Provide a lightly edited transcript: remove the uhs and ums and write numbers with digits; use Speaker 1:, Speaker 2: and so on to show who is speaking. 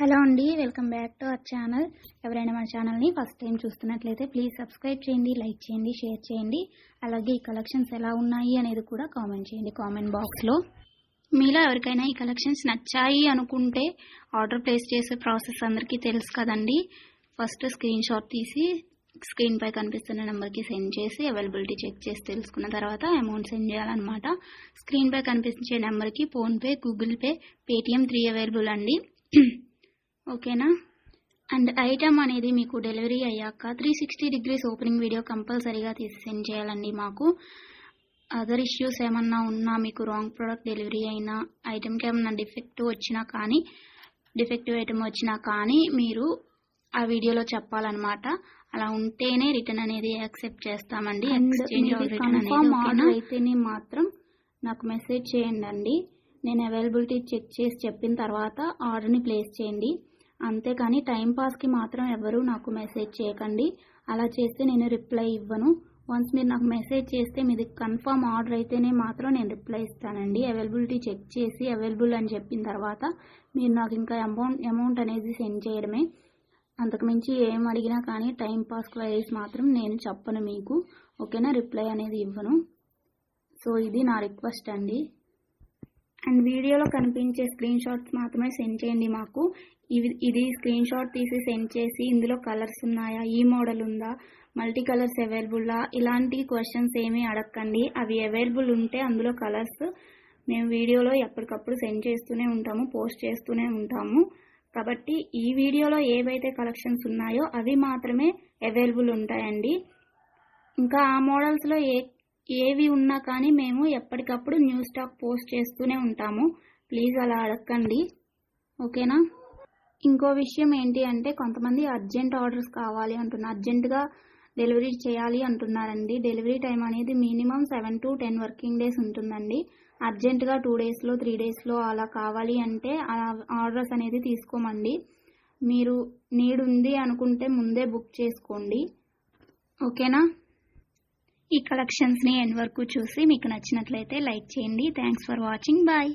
Speaker 1: Hello అండి, welcome back to our channel. ఎవరైనా మన ఛానల్ని ఫస్ట్ టైం చూస్తున్నట్లయితే ప్లీజ్ సబ్స్క్రైబ్ చేయండి, లైక్ చేయండి, షేర్ చేయండి. అలాగే ఈ కలెక్షన్స్ ఎలా ఉన్నాయి అనేది కూడా కామెంట్ చేయండి కామెంట్ బాక్స్లో. మీలో ఎవరికైనా ఈ కలెక్షన్స్ నచ్చాయి అనుకుంటే ఆర్డర్ ప్లేస్ చేసే ప్రాసెస్ అందరికీ తెలుసు కదండి. ఫస్ట్ స్క్రీన్ షాట్ తీసి స్క్రీన్ పై కనిపిస్తున్న నెంబర్కి సెండ్ చేసి అవైలబిలిటీ చెక్ చేసి తెలుసుకున్న తర్వాత అమౌంట్ సెండ్ చేయాలన్నమాట. స్క్రీన్ పై కనిపించే నెంబర్కి PhonePe, Google pay, Paytm 3 available అండి. ఓకేనా. అండ్ ఐటమ్ అనేది మీకు డెలివరీ అయ్యాక 360 డిగ్రీస్ ఓపెనింగ్ వీడియో కంపల్సరీగా తీసి సెండ్ చేయాలండి. మాకు అదర్ ఇష్యూస్ ఏమన్నా ఉన్నా, మీకు రాంగ్ ప్రోడక్ట్ డెలివరీ అయినా, ఐటమ్కి ఏమన్నా డిఫెక్టివ్ ఐటమ్ వచ్చినా కానీ మీరు ఆ వీడియోలో చెప్పాలన్నమాట. అలా ఉంటేనే రిటర్న్ అనేది యాక్సెప్ట్ చేస్తామండి. ఎక్స్చేంజ్ ఆర్డర్ అయితేనే మాత్రం నాకు మెసేజ్ చేయండి. నేను అవైలబిలిటీ చెక్ చేసి చెప్పిన తర్వాత ఆర్డర్ని ప్లేస్ చేయండి. అంతేకాని టైంపాస్కి మాత్రం ఎవరు నాకు మెసేజ్ చేయకండి. అలా చేస్తే నేను రిప్లై ఇవ్వను. వన్స్ మీరు నాకు మెసేజ్ చేస్తే మీది కన్ఫర్మ్ ఆర్డర్ అయితేనే మాత్రం నేను రిప్లై ఇస్తానండి. అవైలబిలిటీ చెక్ చేసి అవైలబుల్ అని చెప్పిన తర్వాత మీరు నాకు ఇంకా అమౌంట్ అనేది సెండ్ చేయడమే. అంతకుమించి ఏం అడిగినా కానీ టైంపాస్ క్వైరీస్ మాత్రం నేను చెప్పను మీకు. ఓకేనా, రిప్లై అనేది ఇవ్వను. సో ఇది నా రిక్వెస్ట్ అండి. అండ్ వీడియోలో కనిపించే స్క్రీన్ షాట్స్ మాత్రమే సెండ్ చేయండి మాకు. ఇది స్క్రీన్ షాట్ తీసి సెండ్ చేసి ఇందులో కలర్స్ ఉన్నాయా, ఈ మోడల్ ఉందా, మల్టీ కలర్స్ అవైలబుల్లా, ఇలాంటి క్వశ్చన్స్ ఏమీ అడగండి. అవి అవైలబుల్ ఉంటే అందులో కలర్స్ మేము వీడియోలో ఎప్పటికప్పుడు సెండ్ చేస్తూనే ఉంటాము, పోస్ట్ చేస్తూనే ఉంటాము. కాబట్టి ఈ వీడియోలో ఏవైతే కలెక్షన్స్ ఉన్నాయో అవి మాత్రమే అవైలబుల్ ఉంటాయండి. ఇంకా ఆ మోడల్స్లో ఏవి ఉన్నా కానీ మేము ఎప్పటికప్పుడు న్యూ స్టాక్ పోస్ట్ చేస్తూనే ఉంటాము. ప్లీజ్ అలా అడగండి. ఓకేనా. ఇంకో విషయం ఏంటి అంటే కొంతమంది అర్జెంట్ ఆర్డర్స్ కావాలి అంటున్నారు, అర్జెంటుగా డెలివరీ చేయాలి అంటున్నారండి. డెలివరీ టైం అనేది మినిమం 7 to 10 వర్కింగ్ డేస్ ఉంటుందండి. అర్జెంటుగా 2 daysలో 3 daysలో అలా కావాలి అంటే ఆర్డర్స్ అనేది తీసుకోమండి. మీరు నీడ్ ఉంది అనుకుంటే ముందే బుక్ చేసుకోండి. ఓకేనా. ఈ కలెక్షన్స్ని ఎండ్ వరకు చూసి మీకు నచ్చినట్లయితే లైక్ చేయండి. Thanks for watching. బాయ్.